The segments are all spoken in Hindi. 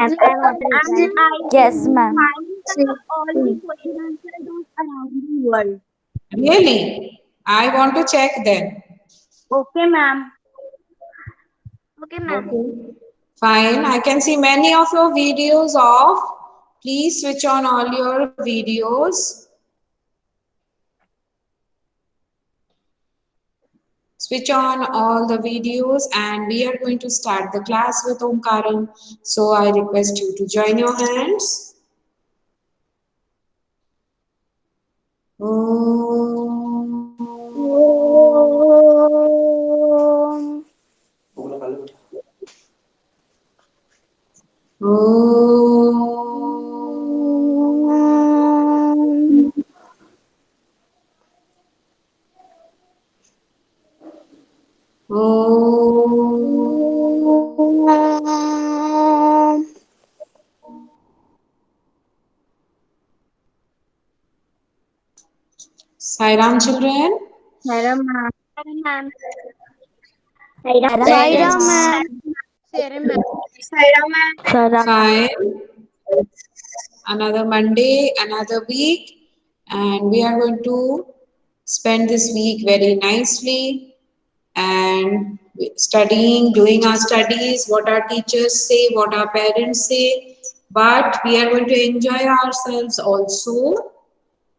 And I want to reply. And I Yes, will ma'am. find all the question answers around the world. Really? I want to check then. Okay, ma'am. Okay, ma'am. Okay. Fine. I can see many of your videos off. Please switch on all your videos. Switch on all the videos and we are going to start the class with Omkaram. So I request you to join your hands. Om. Om. Om. Sairam children. Hello, ma'am. Ma'am. Sai Ram, Yes. ma'am. Fine. Another Monday, another week, and we are going to spend this week very nicely and studying, doing our studies, what our teachers say, what our parents say, but we are going to enjoy ourselves also.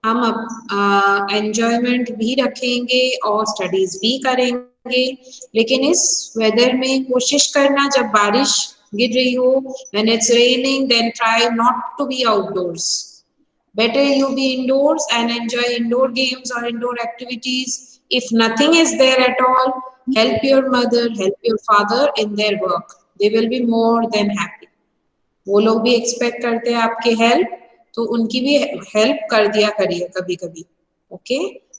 हम एंजॉयमेंट भी रखेंगे और स्टडीज भी करेंगे लेकिन इस वेदर में कोशिश करना जब बारिश गिर रही हो when it's raining then try not to be outdoors better you be indoors and enjoy indoor games or indoor activities if nothing is there at all help your mother help your father in their work they will be more than happy वो लोग भी एक्सपेक्ट करते हैं आपके हेल्प तो उनकी भी हेल्प कर दिया करिए कभी कभी okay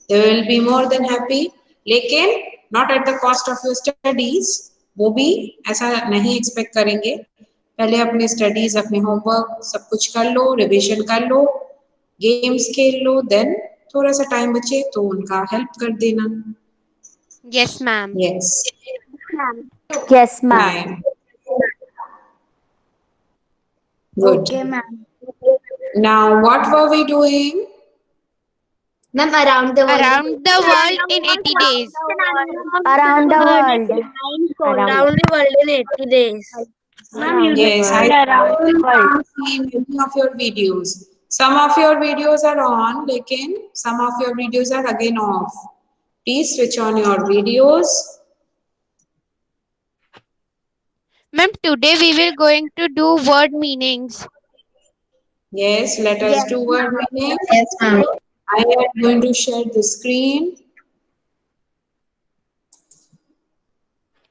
they will be more than happy लेकिन not at the cost of your studies वो भी ऐसा नहीं एक्सपेक्ट करेंगे पहले अपने स्टडीज अपने होमवर्क सब कुछ कर लो रिविजन कर लो गेम्स खेल लो देन थोड़ा सा टाइम बचे तो उनका हेल्प कर देना Yes, ma'am. Yes Ma'am. Yes, ma'am. Fine good Okay, ma'am. Now what were we doing Ma'am, around the world. Around the world in 80 days. Around the world. Around the world in 80 days. Ma'am, you Yes, I said around the world. have seen many of your videos. Some of your videos are on, lekin some of your videos are again off. Please switch on your videos. Ma'am, today we will going to do word meanings. Yes, let us do word meaning. Yes, ma'am. I am going to share the screen.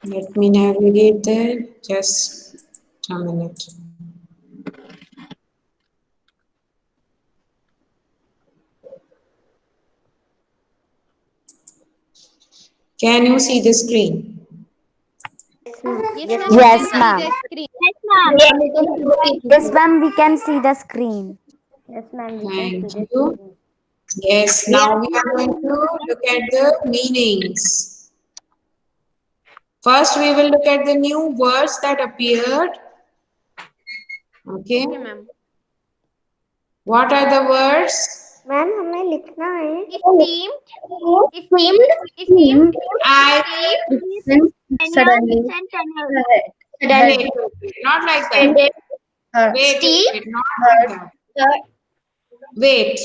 Let me navigate there. Just a minute. Can you see the screen? Yes, ma'am, we Yes, can see ma'am. the screen. Yes, ma'am. Yes, ma'am. We can see the screen. Yes, ma'am. We can Thank see the you. screen. Yes, now we are going to look at the meanings. First, we will look at the new words that appeared. Okay. Okay, ma'am. What are the words? Ma'am हमें लिखना है Esteemed, esteemed, I suddenly wait, not like that. Wait, Steve wait, not like that. Wait.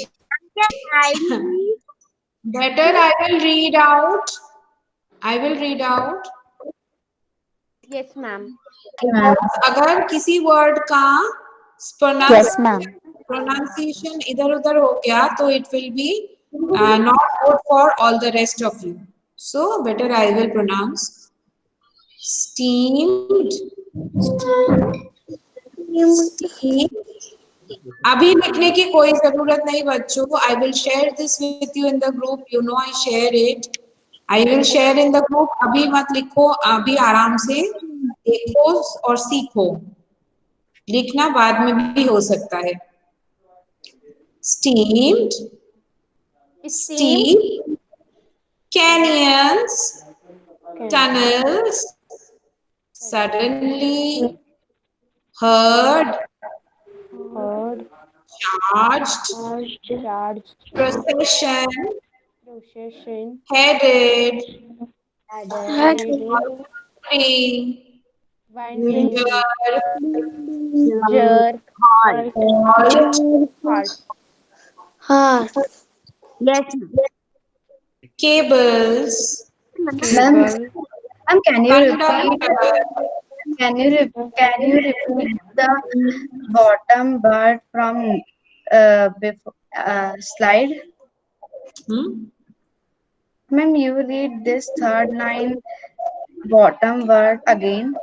Better I will read out. I will read out. Yes, ma'am. अगर किसी word का Yes, ma'am. pronunciation इधर उधर हो गया तो it will be not good for all the rest of you. So better I will pronounce steamed. Steamed. अभी लिखने की कोई जरूरत नहीं बच्चों I will share this with you in the group you know I share it I will share in the group अभी मत लिखो अभी आराम से देखो और सीखो लिखना बाद में भी हो सकता है steamed Esteemed, steep canyons tunnels suddenly heard, Heard. charged, Charged. procession, Procession. headed, Headed. wandering, Winding. jerk, Jerk. halt, Heart. Yes. cables, Ma'am, can you repeat? conductor, Can you repeat the bottom word from before slide? hmm? Ma'am, you read this third line bottom word again.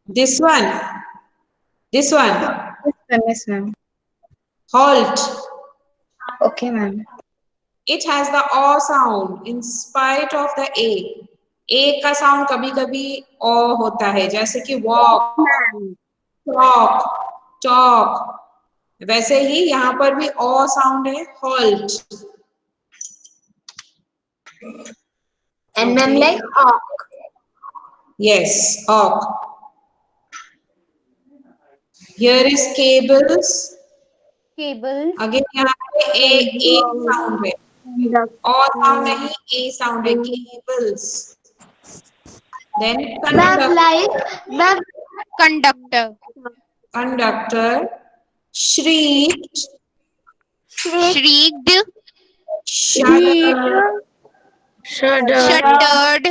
This one, Yes, ma'am. halt. Okay, ma'am. It has the o sound in spite of the a. ए का साउंड कभी कभी ओ होता है, जैसे कि वॉक, टॉक, टॉक। वैसे ही यहाँ पर भी ओ साउंड है, halt. And ma'am, like awk. Yes, awk. Here is cables. Cables. Again यहाँ पे ए साउंड है, ओ साउंड नहीं, ए साउंड है, cables. Then Ma'am, Conductor. conductor, shrieked, Shrieked. shuddered, Shuttered.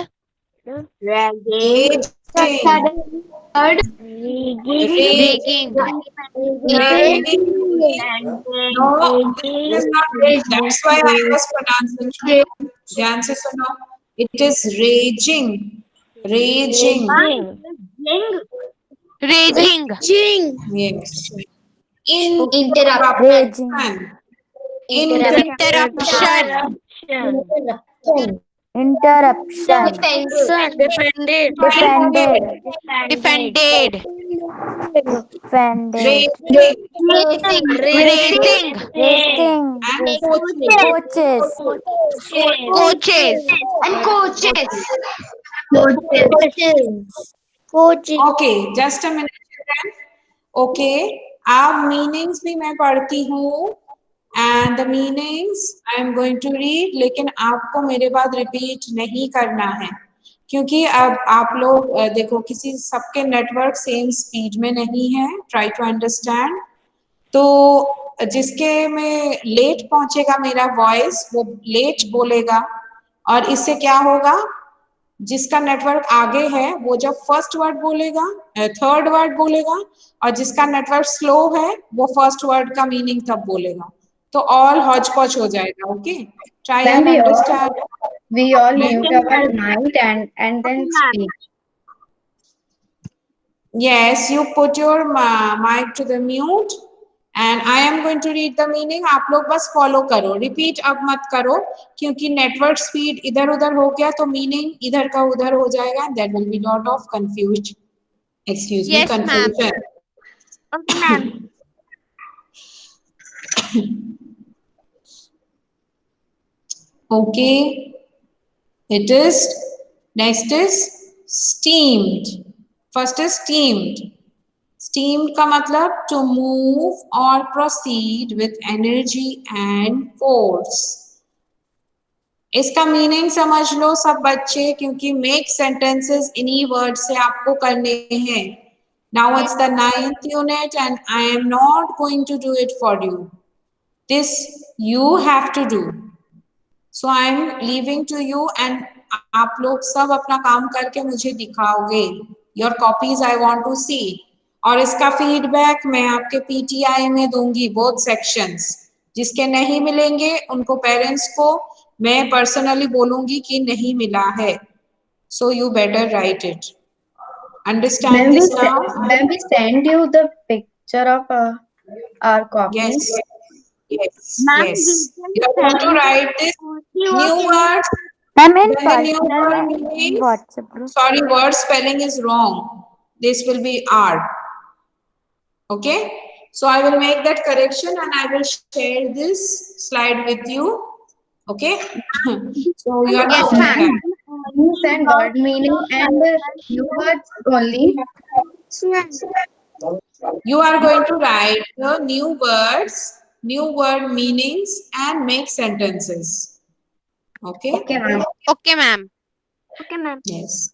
raging, Rigging. raging. No, this is not rage. That's why I was pronouncing it. ध्यान से सुनो. It is raging, raging. Raging. Yes. Raging. Interruption. Interruption. Defended. Defended. Defended. Raising. Racing. And Coaches. Coaches. Okay, just a minute. Okay, अब meanings भी मैं पढ़ती हूँ, and the meanings I am going to read, लेकिन आपको मेरे बाद repeat नहीं करना है, क्योंकि अब आप लोग देखो किसी सबके नेटवर्क सेम स्पीड में नहीं है, try to understand। तो जिसके में लेट पहुंचेगा मेरा वॉइस वो लेट बोलेगा, और इससे क्या होगा, जिसका नेटवर्क आगे है वो जब फर्स्ट वर्ड बोलेगा, थर्ड वर्ड बोलेगा, और जिसका नेटवर्क स्लो है वो फर्स्ट वर्ड का मीनिंग तब बोलेगा, तो ऑल हॉच पॉच हो जाएगा। Okay, try and understand. we all mute our mic and then speak. Yes, you put your mic to the mute and I am going to read the meaning. आप लोग बस फॉलो करो, रिपीट अब मत करो, क्योंकि नेटवर्क स्पीड इधर उधर हो गया तो मीनिंग इधर का उधर हो जाएगा, that will be lot of confusion, excuse me, Yes, ma'am. confusion. Okay, ma'am. Okay, it is, next is steamed. First is steamed. Steamed का मतलब to move or proceed with energy and force. इसका मीनिंग समझ लो सब बच्चे, क्योंकि मेक सेंटेंसेस इन्हीं वर्ड से आपको करने हैं। Now it's the 9th unit and I am not going to do it for you. This you have to do. So I am leaving to you and आप लोग सब अपना काम करके मुझे दिखाओगे। Your copies I want to see. और इसका फीडबैक मैं आपके PTI में दूंगी, both sections. जिसके नहीं मिलेंगे उनको पेरेंट्स को मैं पर्सनली बोलूंगी कि नहीं मिला है। So you better write it. Understand this now? Then we send you the picture of our copy. Yes. Yes. Ma'am, Yes. we You are going to write this new words. I'm in Then the new personal word in is, WhatsApp group. sorry, word spelling is wrong. This will be R. Okay. So I will make that correction and I will share this slide with you. Okay. So you are Yes, doing ma'am. that. You send word meaning and new words only. You are going to write the new words, new word meanings, and make sentences. Okay? Okay, ma'am. Okay, ma'am. Okay, ma'am. Yes.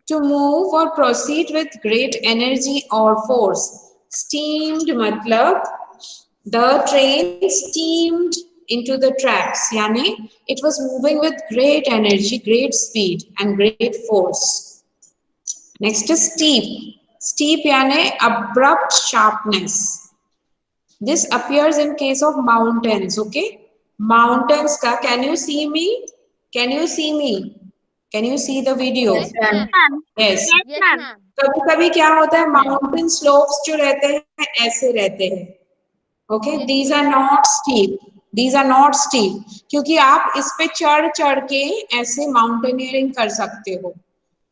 To move or proceed with great energy or force. Steamed matlab the train steamed into the tracks. Yani it was moving with great energy, great speed, and great force. Next is steep. Steep yani abrupt sharpness. This appears in case of mountains, okay? Mountains ka, can you see me? Can you see me? Can you see the video? Yes, ma'am. Ma'am. Yes. Yes, Yes, ma'am. ma'am. कभी कभी क्या होता है माउंटेन स्लोप्स जो रहते हैं ऐसे रहते हैं okay these are not steep these are not steep क्योंकि आप इस पे चढ़ चढ़ के ऐसे माउंटेनियरिंग कर सकते हो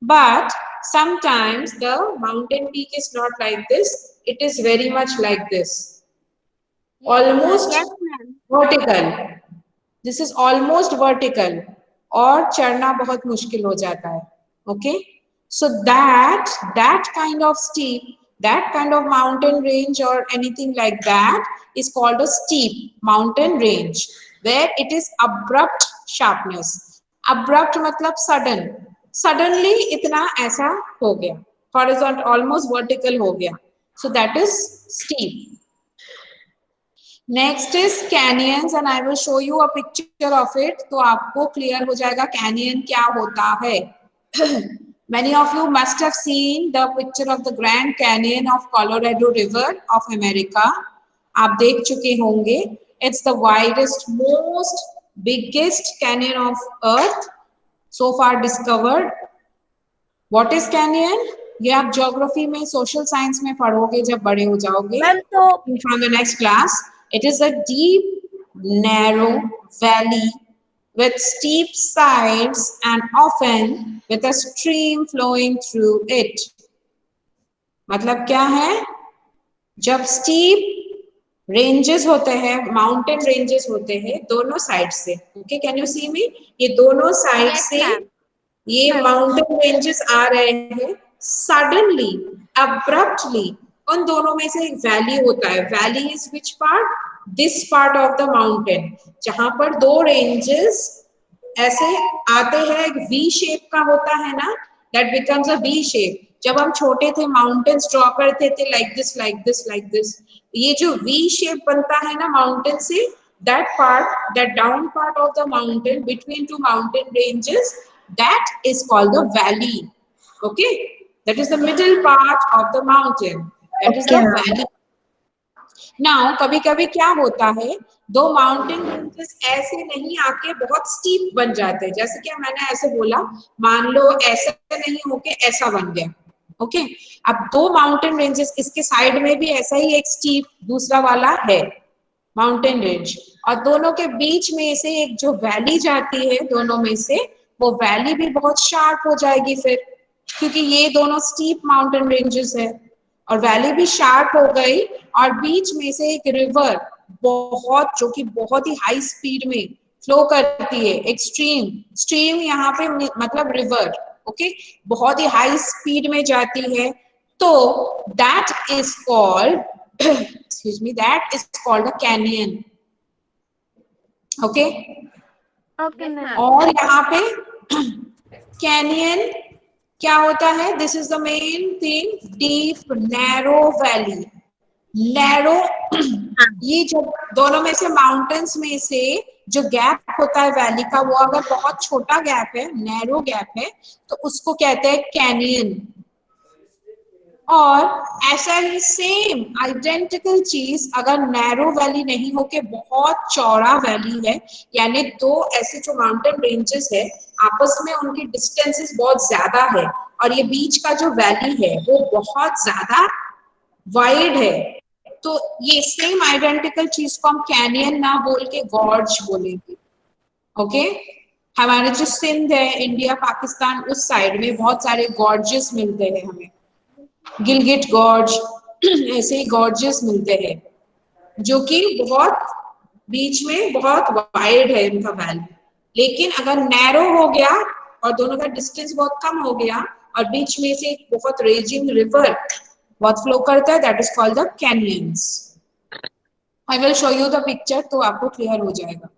but sometimes the mountain peak is not like this it is very much like this almost Yes, ma'am. vertical this is almost vertical और चढ़ना बहुत मुश्किल हो जाता है okay so that kind of steep that kind of mountain range or anything like that is called a steep mountain range where it is abrupt sharpness abrupt मतलब sudden suddenly इतना ऐसा हो गया horizontal almost vertical हो गया so that is steep. Next is canyons and I will show you a picture of it तो आपको क्लियर हो जाएगा कैनियन क्या होता है many of you must have seen the picture of the Grand Canyon of Colorado River of America आप देख चुके होंगे it's the widest most biggest canyon of earth so far discovered. What is canyon? ये आप ज्योग्राफी में सोशल साइंस में पढ़ोगे जब बड़े हो जाओगे from the next class. It is a deep, narrow valley with steep sides and often with a stream flowing through it. मतलब क्या है? जब steep ranges होते हैं, mountain ranges होते हैं दोनों साइड से. Okay, can you see me? ये दोनों साइड Yes, से ma'am. ये माउंटेन रेंजेस आ रहे हैं सडनली अब्रप्टली उन दोनों में से एक वैली होता है valley is which part this part of the mountain जहां पर दो रेंजेस ऐसे आते हैं एक वी शेप का होता है ना that becomes a V shape जब हम छोटे थे माउंटेन्स ड्रॉ करते थे like this like this like this ये जो वी शेप बनता है ना माउंटेन से that part that down part of the mountain between two mountain ranges that is called the valley okay that is the middle part of the mountain that is the valley now कभी कभी क्या होता है दो माउंटेन रेंजेस ऐसे नहीं आके बहुत स्टीप बन जाते हैं जैसे कि मैंने ऐसे बोला मान लो ऐसा नहीं होके ऐसा बन गया ओके अब दो माउंटेन रेंजेस इसके साइड में भी ऐसा ही एक स्टीप दूसरा वाला है माउंटेन रेंज और दोनों के बीच में से एक जो वैली जाती है दोनों में से वो वैली भी बहुत शार्प हो जाएगी फिर क्योंकि ये दोनों स्टीप माउंटेन रेंजेस है और वैली भी शार्प हो गई और बीच में से एक रिवर बहुत जो कि बहुत ही हाई स्पीड में फ्लो करती है एक स्ट्रीम यहाँ पे मतलब रिवर ओके बहुत ही हाई स्पीड में जाती है तो that is called excuse me that is called a canyon okay Okay, ma'am. और यहाँ पे कैनियन क्या होता है this is the main thing deep narrow valley narrow ये जो दोनों में से माउंटेन्स में से जो गैप होता है वैली का वो अगर बहुत छोटा गैप है नैरो गैप है तो उसको कहते हैं कैनियन और ऐसा ही सेम आइडेंटिकल चीज अगर नैरो वैली नहीं होके बहुत चौड़ा वैली है यानी दो ऐसे जो माउंटेन रेंजेस है आपस में उनकी डिस्टेंसेस बहुत ज्यादा है और ये बीच का जो वैली है वो बहुत ज्यादा वाइड है तो ये सेम आइडेंटिकल चीज को हम कैनियन ना बोल के गॉर्ज बोलेंगे ओके हमारे जो सिंध है इंडिया पाकिस्तान उस साइड में बहुत सारे गॉर्जेस मिलते हैं हमें गिलगिट गॉर्ज ऐसे ही गॉर्जेस मिलते हैं जो कि बहुत बीच में बहुत वाइड है इनका वैली लेकिन अगर नैरो हो गया और दोनों का डिस्टेंस बहुत कम हो गया और बीच में से एक बहुत रेजिंग रिवर बहुत फ्लो करता है, that is called the canyons. I will show you the picture तो आपको क्लियर हो जाएगा।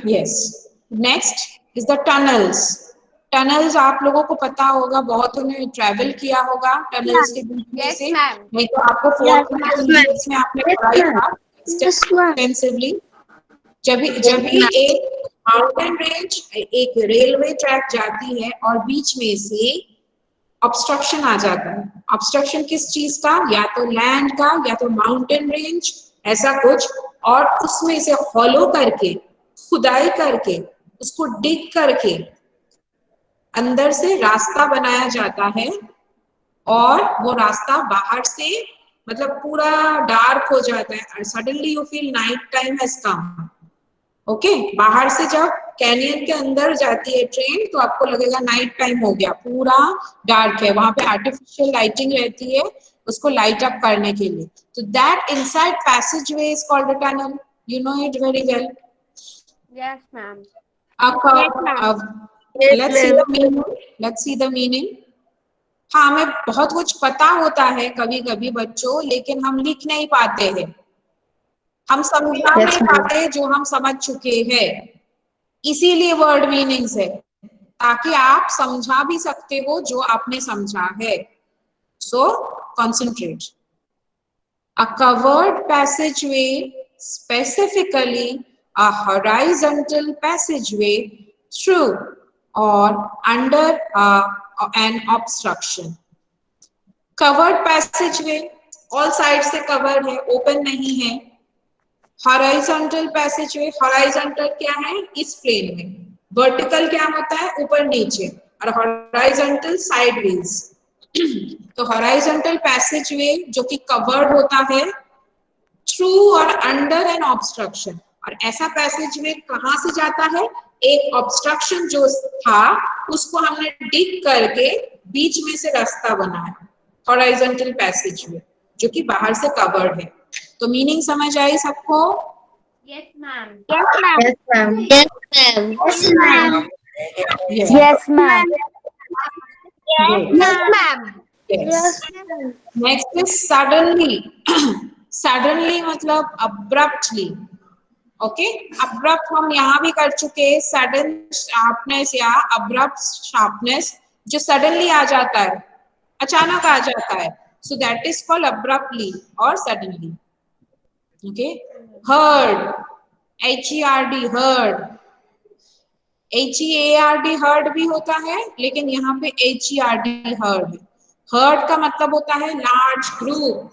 Yes, next is the tunnels. Tunnels आप लोगों को पता होगा, बहुत ने ट्रैवल किया होगा टनल्स के बीच में से, नहीं तो आपको फोर्थ क्लास में आपने पढ़ाई था एक्सटेंसिवली। जब भी एक माउंटेन रेंज, एक रेलवे ट्रैक जाती है और बीच में से ऑब्स्ट्रक्शन आ जाता है। ऑब्स्ट्रक्शन किस चीज का? या तो लैंड का या तो माउंटेन रेंज, ऐसा कुछ, और उसमें से हॉलो करके, खुदाई करके, उसको डिग करके अंदर से रास्ता बनाया जाता है, और वो रास्ता बाहर से मतलब पूरा डार्क हो जाता है और suddenly you feel night time has come. Okay, बाहर से जब कैनियन के अंदर जाती है ट्रेन तो आपको लगेगा नाइट टाइम हो गया, पूरा डार्क है। वहां पे आर्टिफिशियल लाइटिंग रहती है उसको लाइट अप करने के लिए। तो that inside passageway is called a tunnel. You know it very well. Yes, ma'am. Let's see the meaning. हाँ, हमें बहुत कुछ पता होता है कभी कभी बच्चों, लेकिन हम लिख नहीं पाते हैं, हम समझा नहीं पाते जो हम समझ चुके हैं। इसीलिए वर्ड मीनिंग्स है, ताकि आप समझा भी सकते हो जो आपने समझा है। So concentrate. A covered passageway, specifically a horizontal passageway through or under an obstruction. Covered passageway, all sides से covered है, open नहीं है। Horizontal passageway, horizontal क्या है? इस प्लेन में। Vertical क्या होता है? ऊपर नीचे, और horizontal sideways। तो horizontal passageway जो कि covered होता है, through और under an obstruction, और ऐसा पैसेजवे कहाँ से जाता है? एक ऑब्स्ट्रक्शन जो था उसको हमने डिग करके बीच में से रास्ता बनाया, हॉरिजॉन्टल पैसेजवे, जो कि बाहर से कवर्ड है। तो मीनिंग समझ आई सबको? Yes, ma'am. Yes, ma'am. Yes, ma'am. Yes, ma'am. Yes, ma'am. Yes. Next is suddenly. Suddenly मतलब abruptly. ओके, अब्रप्ट हम यहाँ भी कर चुके हैं। सडन शार्पनेस या अब्रप्ट शार्पनेस जो सडनली आ जाता है, अचानक आ जाता है, so that is called abruptly और suddenly. Okay, herd, HERD, heard, HEARD heard भी होता है, लेकिन यहाँ पे HERD हर्ड। हर्ड का मतलब होता है large group.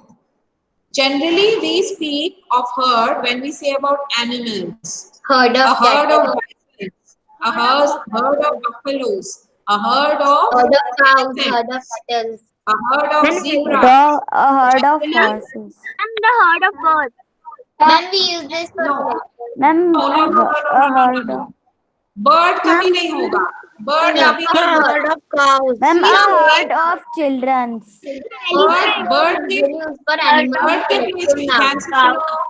Generally, we speak of herd when we say about animals. Herd A of herd cattle. of bisons, a herd of buffaloes, a herd of Herd of cows. elephants, Herd of cattle. a herd of zebras. A herd of horses. And the herd of birds. Then we use this for No, Ma'am, no. a herd of... Bird कभी नहीं होगा, bird कभी नहीं होगा। herd of cows. Ma'am, a herd of children's. Bird के use for animals. bird के बीच में ध्यान से सुनो।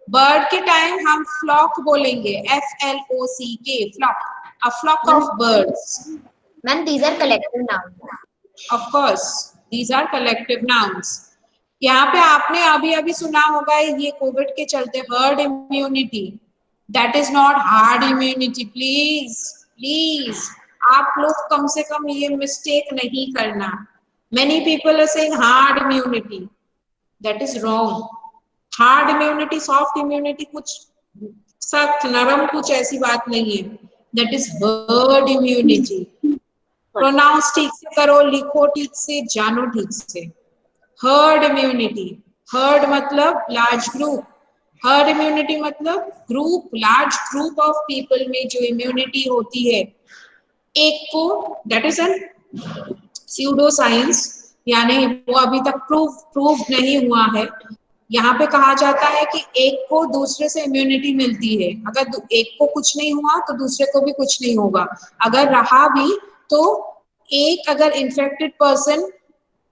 Bird के टाइम हम flock बोलेंगे, FLOCK, flock, a flock of birds. Man, these are collective nouns. Of course, these are collective nouns. यहाँ पे आपने अभी अभी सुना होगा ये कोविड के चलते herd immunity, that is not hard immunity. Please please आप लोग कम से कम ये मिस्टेक नहीं करना। Many people are saying hard immunity, that is wrong. Hard immunity, soft immunity, कुछ सख्त नरम कुछ ऐसी बात नहीं है, that is herd immunity. Pronounce ठीक से करो, लिखो ठीक से, जानो ठीक से। हर्ड इम्यूनिटी, हर्ड मतलब लार्ज ग्रुप, हर्ड इम्यूनिटी मतलब group, large group of people में जो इम्यूनिटी होती है एक को, that is an pseudo science, यानी वो अभी तक प्रूव नहीं हुआ है। यहाँ पे कहा जाता है कि एक को दूसरे से इम्यूनिटी मिलती है, अगर एक को कुछ नहीं हुआ तो दूसरे को भी कुछ नहीं होगा। अगर रहा भी तो एक अगर इन्फेक्टेड पर्सन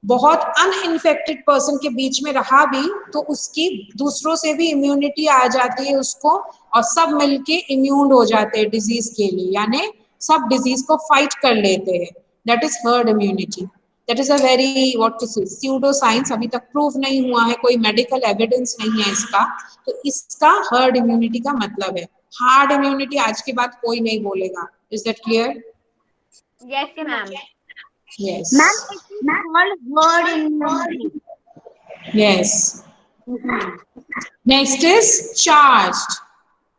बहुत अनइन्फेक्टेड पर्सन के बीच में रहा भी तो उसकी दूसरों से भी इम्यूनिटी आ जाती है उसको, और सब मिलके इम्यून हो जाते हैं डिजीज के लिए, यानी सब डिजीज को फाइट कर लेते हैं, that is herd immunity. That is a very what to say pseudo science, अभी तक प्रूव नहीं हुआ है, कोई मेडिकल एविडेंस नहीं है इसका। तो इसका हर्ड इम्यूनिटी का मतलब है। हार्ड इम्यूनिटी आज के बाद कोई नहीं बोलेगा। Is that clear? Yes, ma'am. Yes Ma'am, it is called word immunity. Yes. Next is charged.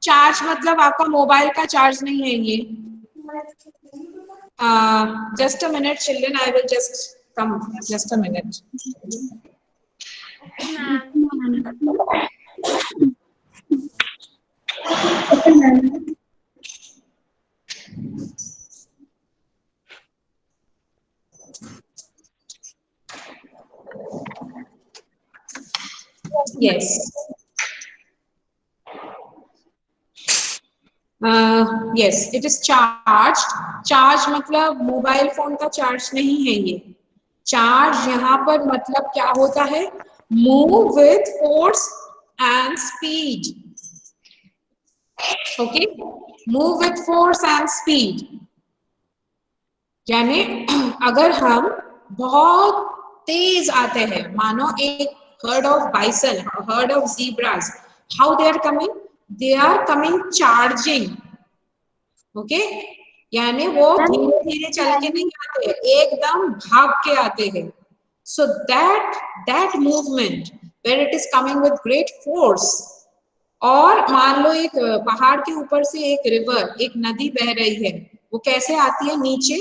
Charge मतलब आपका मोबाइल का चार्ज नहीं है ये। Just a minute children, I will just come, just a minute. Okay, ma'am. Yes. Yes, it is charged. Charge मतलब मोबाइल फोन का चार्ज नहीं है ये। चार्ज यहाँ पर मतलब क्या होता है? Move with force and speed. Okay, move with force and speed, यानी अगर हम बहुत तेज आते हैं, मानो एक herd of bison, herd of zebras, how they are coming? They are coming charging. Okay, यानी वो धीरे धीरे चल के नहीं आते, एकदम भाग के आते हैं। So that movement where it is coming with great force, और मान लो एक पहाड़ के ऊपर से एक रिवर, एक नदी बह रही है, वो कैसे आती है नीचे?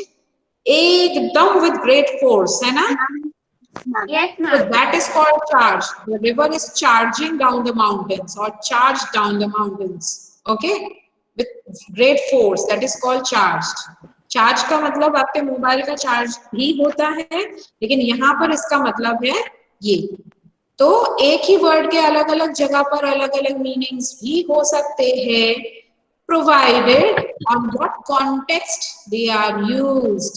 एकदम with great force, है ना? Yes, So ma'am. that is called charge. The river is charging down the mountains or charged down the mountains. Okay, with great force. That is called charged. Charge का मतलब आपके मोबाइल का चार्ज भी होता है, लेकिन यहाँ पर इसका मतलब है ये। तो एक ही वर्ड के अलग अलग जगह पर अलग अलग मीनिंग्स भी हो सकते हैं, provided on what context they are used.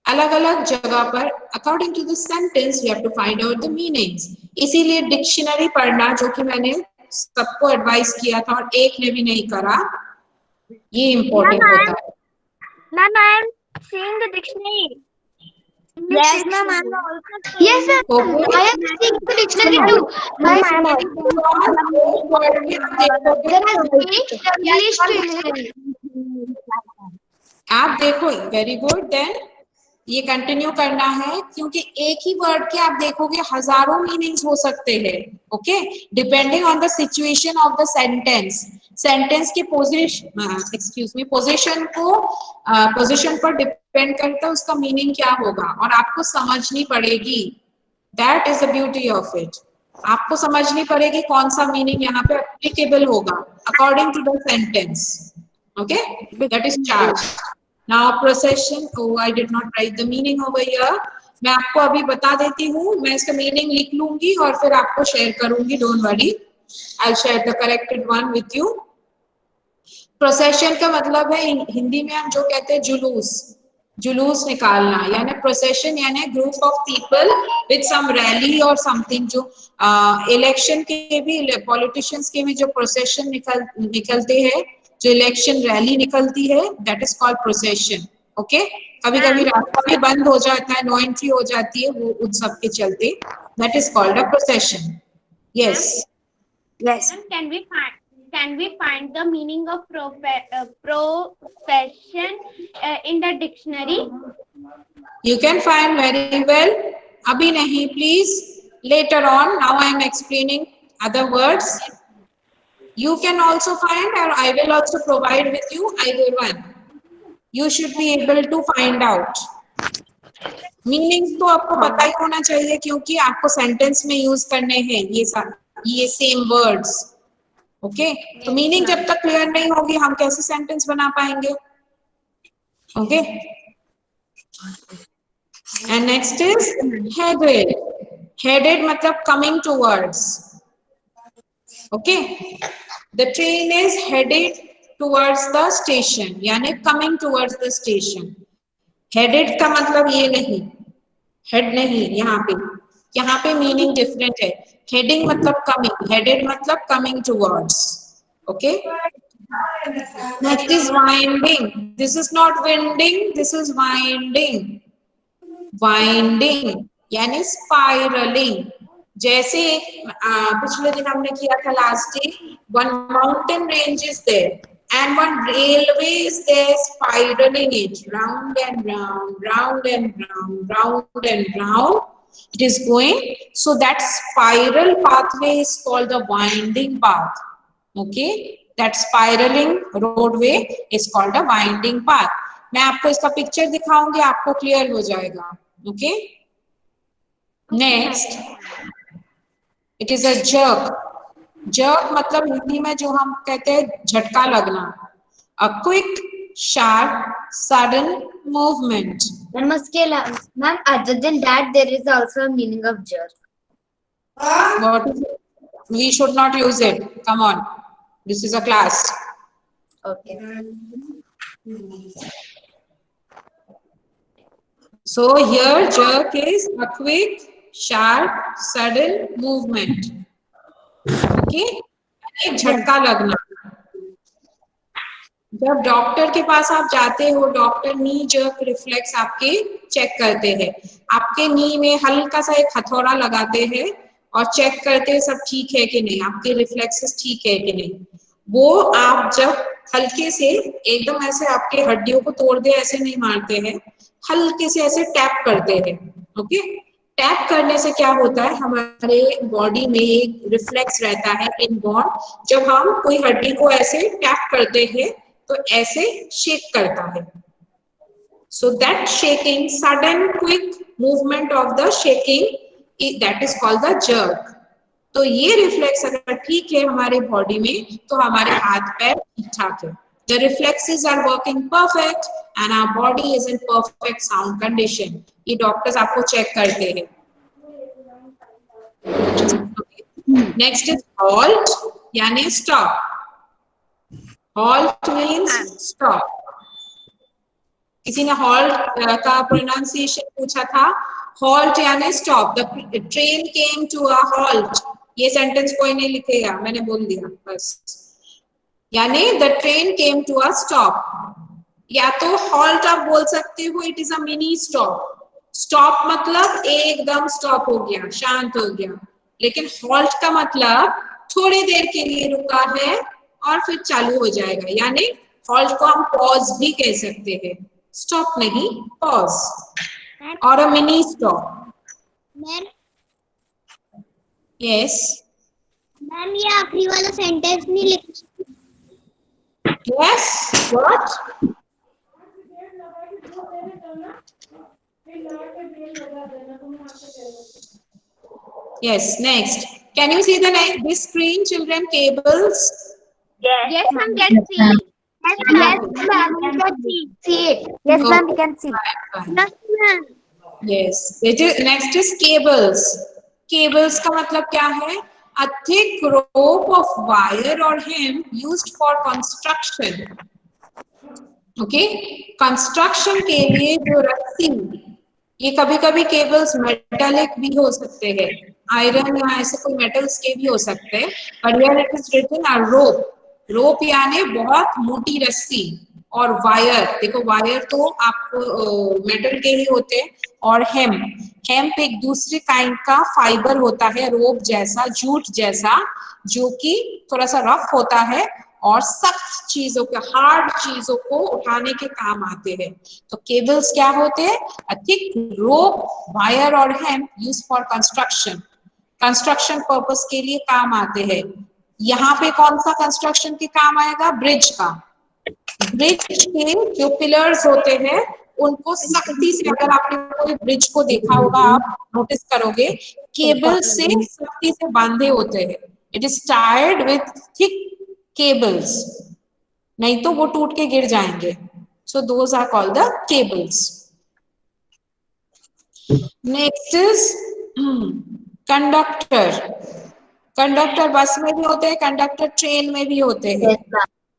अलग अलग जगह पर according to the sentence we have to find out the meanings. इसीलिए डिक्शनरी पढ़ना, जो कि मैंने सबको एडवाइस किया था और एक ने भी नहीं करा, ये इम्पोर्टेंट होता है। Ma'am, I am seeing the dictionary. Yes, ma'am. I am also seeing. Yes, ma'am. Okay. I am seeing the dictionary too. Ma'am, I am also There has been English to English. आप देखो, वेरी गुड। देन ये कंटिन्यू करना है, क्योंकि एक ही वर्ड के आप देखोगे हजारों मीनिंग्स हो सकते हैं। Okay, depending on the situation of the sentence. Sentence की पोजीशन को पोजीशन पर डिपेंड करता है उसका मीनिंग क्या होगा, और आपको समझनी पड़ेगी। That is the beauty of it. आपको समझनी पड़ेगी कौन सा मीनिंग यहाँ पे एप्लीकेबल होगा according to the sentence. Okay, that is charge. Now procession, oh I did not write the meaning over here. मैं आपको अभी बता देती हूँ, मैं इसका मीनिंग लिख लूंगी और फिर आपको शेयर करूंगी, don't worry, I'll share the corrected one with you. Procession का मतलब है हिंदी में हम जो कहते हैं जुलूस, जुलूस निकालना, यानी प्रोसेशन यानी group of people with some rally और समथिंग। जो इलेक्शन के भी, पॉलिटिशियंस के भी जो प्रोसेशन निकलते हैं, जो इलेक्शन रैली निकलती है, that is called procession. Okay, कभी कभी रास्ता भी बंद हो जाता है, नो एंट्री हो जाती है वो उत्सव के चलते, that is called a procession. Yes Yes. Can we find the meaning of profession in the dictionary? you can find very well. Abhi nahi, please, later on. Now I am explaining other words. You can also find, or I will also provide with you either one. You should be able to find out. Meanings तो आपको पता ही होना चाहिए, क्योंकि आपको सेंटेंस में यूज करने हैं ये सेम वर्ड्स। ओके, तो मीनिंग जब तक क्लियर नहीं होगी हम कैसे सेंटेंस बना पाएंगे? Okay, and next is headed. Headed मतलब coming towards. Okay, the train is headed towards the station, यानी coming towards the station. Headed का मतलब ये नहीं, हेड नहीं, यहाँ पे मीनिंग डिफरेंट है। हेडिंग मतलब कमिंग, हेडेड मतलब coming towards. Okay, next is winding. This is not winding, this is winding. Winding यानी स्पाइरलिंग। जैसे पिछले दिन हमने किया था last day, one mountain range is there and one railway is there spiraling it round and round, round and round, round and round it is going. So that spiral pathway is called the winding path. Okay, that spiraling roadway is called a winding path. मैं आपको इसका पिक्चर दिखाऊंगी, आपको क्लियर हो जाएगा. Okay, next, it is a jerk. Jerk मतलब हिंदी में जो हम कहते हैं झटका लगना. A quick sharp sudden movement. Ma'am, other than that, there is also a meaning of jerk. What is it? We should not use it. Come on, this is a class. Okay. So here jerk is a quick, sharp, sudden movement. Okay, एक झटका लगना. जब डॉक्टर के पास आप जाते हो, डॉक्टर नी जर्क रिफ्लेक्स आपके चेक करते हैं. आपके नी में हल्का सा एक हथौड़ा लगाते हैं और चेक करते हैं सब ठीक है कि नहीं, आपके रिफ्लेक्सेस ठीक है कि नहीं. वो आप जब हल्के से एकदम ऐसे आपके हड्डियों को तोड़ दे ऐसे नहीं मारते हैं, हल्के से ऐसे टैप करते हैं. ओके, टैप करने से क्या होता है, हमारे बॉडी में एक रिफ्लेक्स रहता है इनबॉर्न. जब हम कोई हड्डी को ऐसे टैप करते हैं तो ऐसे शेक करता है. So that shaking, sudden quick movement of the shaking, that is called the jerk. तो ये रिफ्लेक्स अगर ठीक है हमारे बॉडी में तो हमारे हाथ पैर ठीक ठाक है. The reflexes are working perfect and our body is in perfect sound condition. ये डॉक्टर्स आपको चेक करते हैं. Next is halt यानी stop. Halt means stop. किसी ने halt का pronunciation पूछा था. Halt यानी stop. The train came to a halt. ये सेंटेंस कोई नहीं लिखेगा, मैंने बोल दिया बस. यानी the train came to a stop. या तो हॉल्ट आप बोल सकते हो, it is a mini stop. Stop मतलब एकदम स्टॉप हो गया, शांत हो गया. लेकिन हॉल्ट का मतलब थोड़ी देर के लिए रुका है और फिर चालू हो जाएगा. यानी हॉल्ट को हम पॉज भी कह सकते हैं. स्टॉप नहीं, पॉज और अ मिनी स्टॉप. यस मैम, ये आखिरी वाला सेंटेंस नहीं लिखा. Yes, what? Yes, next. Can you see this screen, children? Cables? Yes, ma'am, can see. Yes, ma'am, we can see it. Yes, ma'am, we can see. Yes, ma'am. Yes. Next is cables. Cables का मतलब क्या है? A thick rope of wire or hemp used for construction. Okay, construction के लिए जो रस्सी, ये कभी कभी केबल्स मेटालिक भी हो सकते हैं, आयरन या ऐसे कोई मेटल्स के भी हो सकते हैं. But here it is written a rope. Rope यानी बहुत मोटी रस्सी. और वायर, देखो वायर तो आपको मेटल के ही होते हैं. और हेम्प एक दूसरे काइंड का फाइबर होता है, रोप जैसा, जूट जैसा, जो कि थोड़ा सा रफ होता है और सख्त चीजों के, हार्ड चीजों को उठाने के काम आते हैं. तो केबल्स क्या होते हैं? अ थिक रोप, वायर और hemp use for construction. Construction purpose के लिए काम आते हैं. यहाँ पे कौन सा कंस्ट्रक्शन के काम आएगा? ब्रिज का. ब्रिज के जो पिलर्स होते हैं उनको सख्ती से, अगर आपने कोई ब्रिज को देखा होगा आप नोटिस करोगे, केबल से सख्ती से बांधे होते हैं. It is tied with thick cables, नहीं तो वो टूट के गिर जाएंगे. So those are called the cables. Next is conductor. Conductor bus में भी होते हैं, कंडक्टर ट्रेन में भी होते हैं.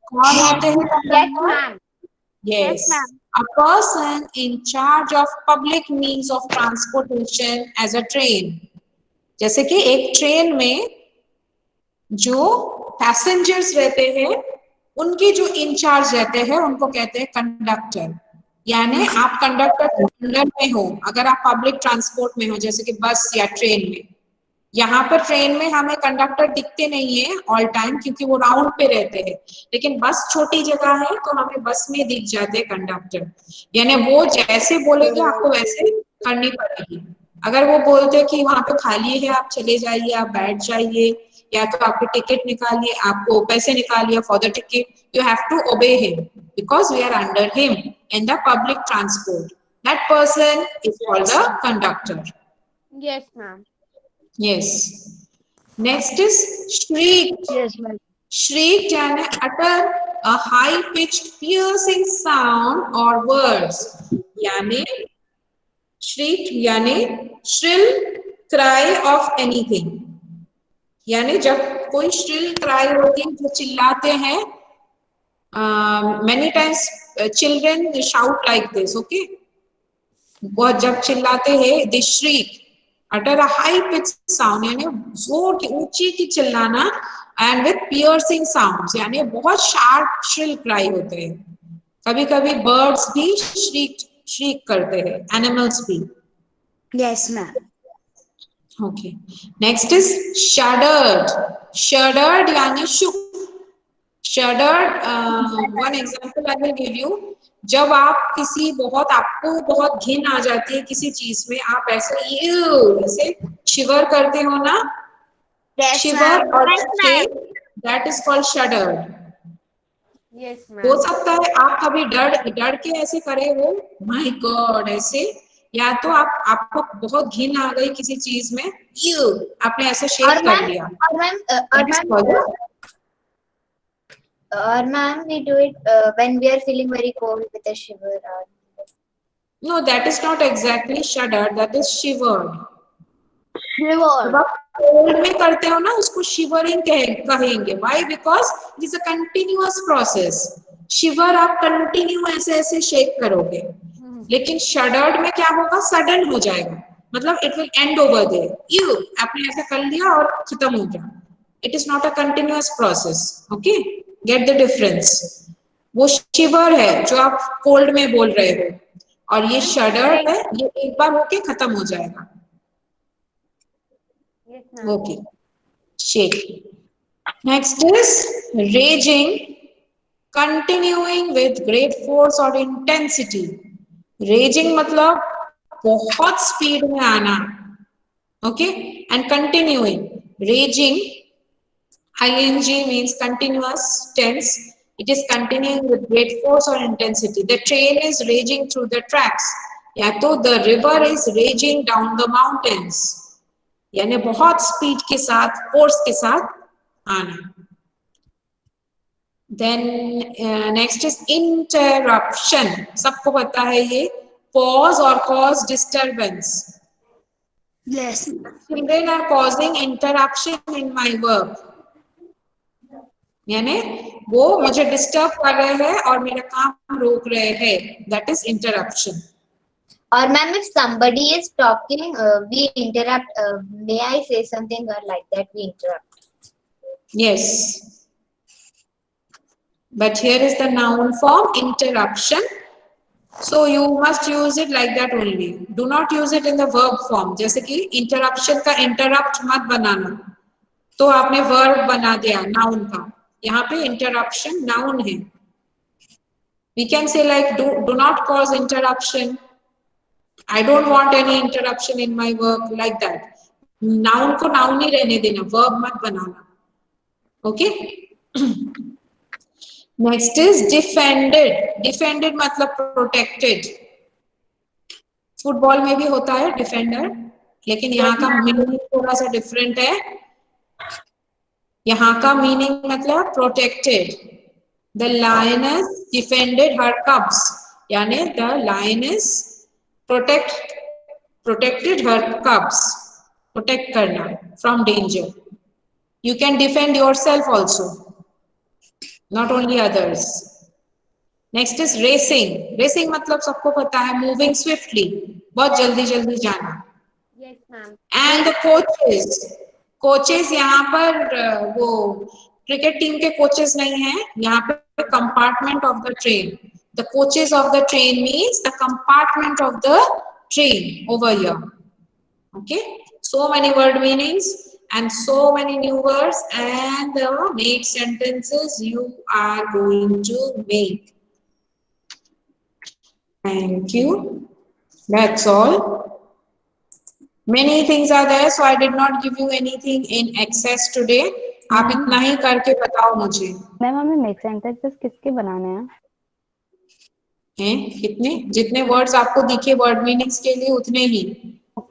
कौन होते हैं conductor? Yes, a person in charge of public means of transportation as a train. जैसे कि एक ट्रेन में जो पैसेंजर्स रहते हैं, उनके जो इंचार्ज रहते हैं उनको कहते हैं कंडक्टर. यानी आप कंडक्टर के अंडर में हो, अगर आप पब्लिक ट्रांसपोर्ट में हो जैसे कि बस या ट्रेन में। यहाँ पर ट्रेन में हमें कंडक्टर दिखते नहीं है ऑल टाइम क्योंकि वो राउंड पे रहते हैं, लेकिन बस छोटी जगह है तो हमें बस में दिख जाते हैं कंडक्टर। यानी वो जैसे बोलेंगे आपको वैसे करनी पड़ेगी। अगर वो बोलते हैं कि वहां पे खाली है आप चले जाइए, आप बैठ जाइए, या तो आपकी टिकट निकालिए, आपको पैसे निकालिए for the ticket, you have to obey him because we are under him in the public transport. That person is called the conductor. Yes, ma'am. Yes. Next is shriek. Yes, ma'am. Shriek यानी utter a high pitched piercing sound or words. यानी shriek यानी shrill cry of anything. यानी जब कोई shrill cry होती है जो चिल्लाते हैं, many times children shout like this, okay? वो जब चिल्लाते हैं they shriek. Utter a high pitched sound यानी जोर की ऊंची की चिल्लाना, and with piercing sounds यानी बहुत sharp shrill cry होते हैं। कभी कभी birds भी shriek करते हैं, animals भी। Yes, ma'am. Okay. Next is shuddered. Shuddered यानी shook. Shuddered, one example I will give you. जब आप किसी आपको बहुत घिन आ जाती है किसी चीज में, आप ऐसे शिवर करते हो ना, Yes, शिवर ma'am. और Yes, ma'am. That is called shuddered. Yes, हो ma'am. सकता है आप कभी डर के ऐसे करे हो, माय गॉड ऐसे, या तो आपको बहुत घिन आ गई किसी चीज में, आपने ऐसे शेक कर लिया। Or ma'am, we do it when we are feeling very cold with a shiver. No, that is not exactly shuddered, that is shivered. Shiver. जब आप कोल्ड में करते हो ना उसको शिवरिंग कहेंगे। Why? Because it is a continuous process. शिवर आप कंटिन्यू ऐसे शेक करोगे, लेकिन शडर्ड में क्या होगा, सडन हो जाएगा, मतलब it will end over there, you आपने ऐसा कर लिया और खत्म हो गया। It is not a continuous process. Okay, get the difference. वो शिवर है जो आप कोल्ड में बोल रहे हो, और ये शडर्ड है, ये एक बार होके खत्म हो जाएगा। Yes, ma'am. Okay, shake. Next is raging, continuing with great force or intensity. Raging मतलब बहुत स्पीड में आना, okay, and continuing. Raging, ing means continuous tense. It is continuing with great force or intensity. The train is raging through the tracks. या तो the river is raging down the mountains. यानी बहुत स्पीड के साथ, फोर्स के साथ आना। Then next is interruption. सबको पता है ये, पॉज और cause disturbance. Yes. Children are causing interruption in my work. यानी वो मुझे डिस्टर्ब कर रहे हैं और मेरा काम रोक रहे हैं, that is interruption. Or ma'am, if somebody is talking, we interrupt. May I say something, or like that we interrupt? Yes. But here is the noun form, interruption. So you must use it like that only. Do not use it in the verb form. जैसे कि interruption का interrupt मत बनाना, तो आपने verb बना दिया noun का। यहाँ पे interruption noun है। We can say like do not cause interruption. I don't want any interruption in my work, like that. Noun को noun ही रहने देना, verb मत बनाना। Okay? Next is defended. Defended मतलब protected. फुटबॉल में भी होता है डिफेंडर, लेकिन यहाँ का मीनिंग थोड़ा सा डिफरेंट है। यहाँ का मीनिंग मतलब protected. The lioness defended her cubs. यानी the lioness protected her cubs. Protect करना from danger. You can defend yourself also, not only others. Next is racing. Racing मतलब सबको पता है, moving swiftly, बहुत जल्दी जल्दी जाना। Yes, ma'am. And the coaches. Coaches यहाँ पर वो क्रिकेट टीम के कोचेस नहीं है, यहाँ पे compartment of the train. The coaches of the train means the compartment of the train over here. Okay, so many word meanings and so many new words and the make sentences you are going to make. Thank you. That's all. Many things are there, so I did not give you anything in excess today. आप इतना ही करके बताओ मुझे। मैम हमें मेक सेंटेंसेस किसके बनाने हैं? हैं कितने? जितने वर्ड्स आपको दिखे वर्ड मीनिंग्स के लिए उतने ही।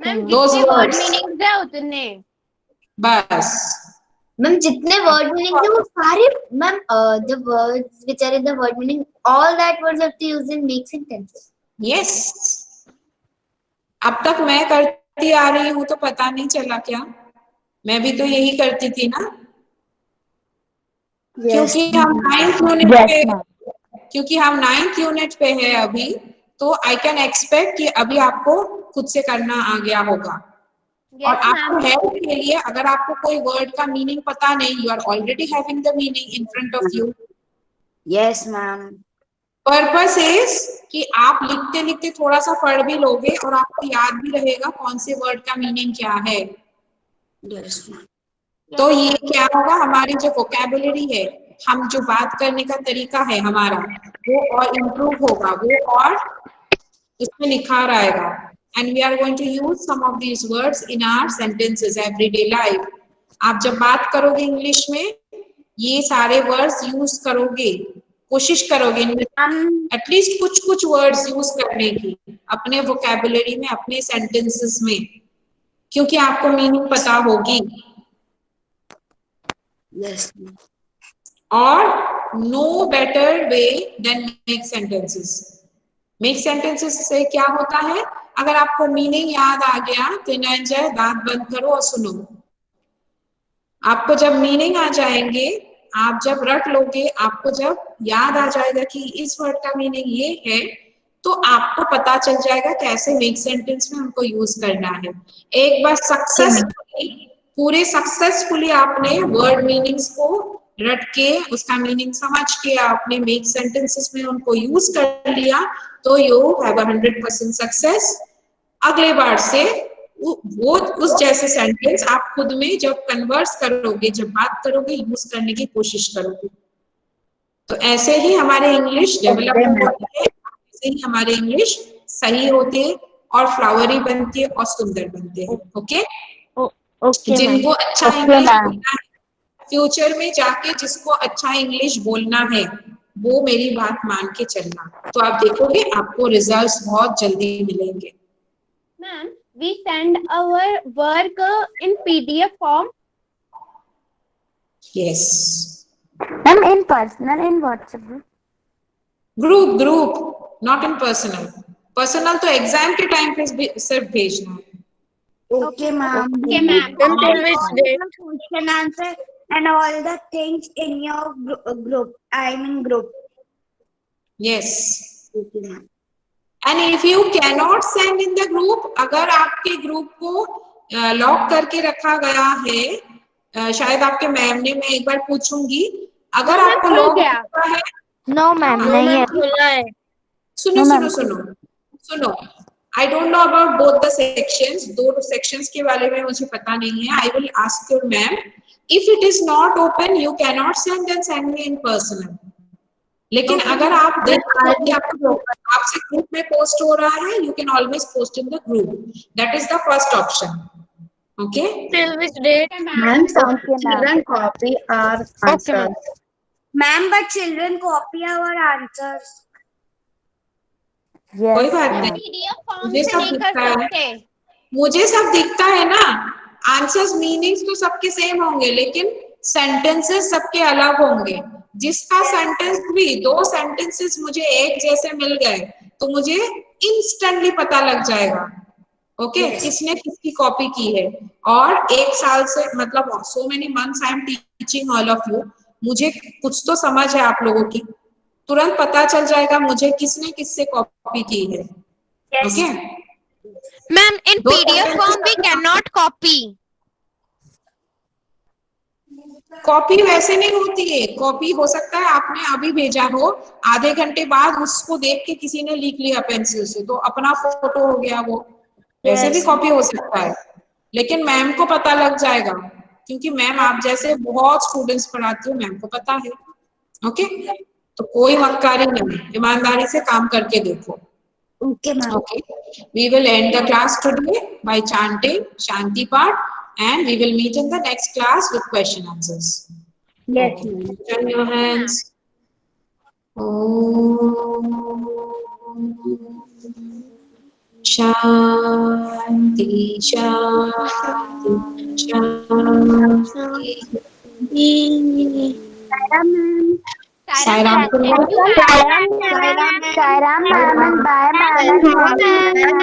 मैम Those जितने वर्ड words. मीनिंग्स है उतने। बस। मैम जितने वर्ड मीनिंग है वो सारे ma'am the words which are in the word meaning all that words have to use in make sentences. Yes. अब तक मैं करती आ रही हूँ तो पता नहीं चला क्या? मैं भी तो यही करती थी ना। क्योंकि हम 9th यूनिट पे क्योंकि हम 9th यूनिट पे है अभी, तो आई कैन एक्सपेक्ट कि अभी आपको खुद से करना आ गया होगा। और आपको हेल्प के लिए अगर आपको कोई वर्ड का मीनिंग पता नहीं, you are already having the meaning in front of you. Yes ma'am. Purpose is कि आप लिखते लिखते थोड़ा सा पढ़ भी लोगे और आपको याद भी रहेगा कौन से वर्ड का मीनिंग क्या है। Yes ma'am. तो ये क्या होगा, हमारी जो वोकैबुलरी है, हम जो बात करने का तरीका है हमारा, वो और इम्प्रूव होगा, वो और उसमें निखार आएगा। And we are going to use some of these words in our sentences everyday life. आप जब बात करोगे इंग्लिश में ये सारे वर्ड्स यूज करोगे, कोशिश करोगे एटलीस्ट कुछ कुछ वर्ड्स यूज करने की अपने वोकैबुलरी में, अपने सेंटेंसेस में, क्योंकि आपको मीनिंग पता होगी। यस। और no better way than make sentences. Make sentences से क्या होता है, अगर आपको मीनिंग याद आ गया तो जाए दांत बंद करो और सुनो। आपको जब मीनिंग आ जाएंगे, आप जब रट लोगे, आपको जब याद आ जाएगा कि इस वर्ड का मीनिंग ये है, तो आपको पता चल जाएगा कैसे मेक सेंटेंस में उनको यूज करना है। एक बार सक्सेसफुली आपने वर्ड मीनिंग्स को रट के, उसका मीनिंग समझ के आपने मेक सेंटेंसेस में उनको यूज कर लिया, तो यू हैव 100% सक्सेस। अगले बार से वो उस जैसे सेंटेंस आप खुद में जब कन्वर्स करोगे, जब बात करोगे, यूज करने की कोशिश करोगे। तो ऐसे ही हमारे इंग्लिश डेवलप होते हैं, ऐसे ही हमारे इंग्लिश सही होते हैं और फ्लावरी बनते हैं और सुंदर बनते हैं। ओके ओके जिनको अच्छा इंग्लिश बोलना है, फ्यूचर में जाके जिसको अच्छा इंग्लिश बोलना है, वो मेरी बात मान के चलना, तो आप देखोगे आपको रिजल्ट्स बहुत जल्दी मिलेंगे। Ma'am we send our work in PDF form. Yes. Ma'am in personal in WhatsApp group not in personal. Personal तो एग्जाम के टाइम पे सिर्फ भेजना है। Okay ma'am. Okay, ma'am. Question answer and all the things in your group. I mean group. Yes. Okay ma'am. And if you cannot send in the group, अगर आपके ग्रुप को लॉक करके रखा गया है, शायद आपके मैम ने, मैं एक बार पूछूंगी, अगर आपको लॉक किया है। नो मैम नहीं है। सुनो सुनो सुनो सुनो, I don't know about both the sections, दो सेक्शंस के बारे में मुझे पता नहीं है। I will ask your ma'am, if it is not open you cannot send, then send me in personal. लेकिन अगर आप आपसे ग्रुप में पोस्ट हो रहा है, you can always post in the group, that is the first option. Okay Till which date? Ma'am, some children copy our answers. Ma'am, but children copy our answers. कोई बात नहीं, PDF form मुझे से सब नहीं कर दिखता है, सकते। मुझे सब दिखता है ना। आंसर्स मीनिंग्स तो सबके सेम होंगे, लेकिन सेंटेंसेस सबके अलग होंगे। जिसका सेंटेंस भी, दो सेंटेंसेस मुझे एक जैसे मिल गए तो मुझे इंस्टेंटली पता लग जाएगा ओके किसने किसकी कॉपी की है। और एक साल से, मतलब so many months I am teaching all of you, मुझे कुछ तो समझ है आप लोगों की, तुरंत पता चल जाएगा मुझे किसने किससे कॉपी की है। Okay Ma'am, in PDF form we cannot copy. Copy वैसे नहीं होती है, कॉपी हो सकता है आपने अभी भेजा हो, आधे घंटे बाद उसको देख के किसी ने लिख लिया पेंसिल से, तो अपना फोटो हो गया वो, वैसे भी कॉपी हो सकता है। लेकिन मैम को पता लग जाएगा, क्योंकि मैम आप जैसे बहुत स्टूडेंट्स पढ़ाती हो, मैम को पता है। ओके, तो कोई मक्कारी नहीं, ईमानदारी से काम करके देखो। Okay, ma'am. Okay, we will end the class today by chanting Shanti Part, and we will meet in the next class with question answers. Yes, Okay. ma'am. Turn your hands. Om Shanti Shanti Shanti. Sairam, ma'am. Sai Ram. Sairam, ma'am, and bye, ma'am. Bye, ma'am.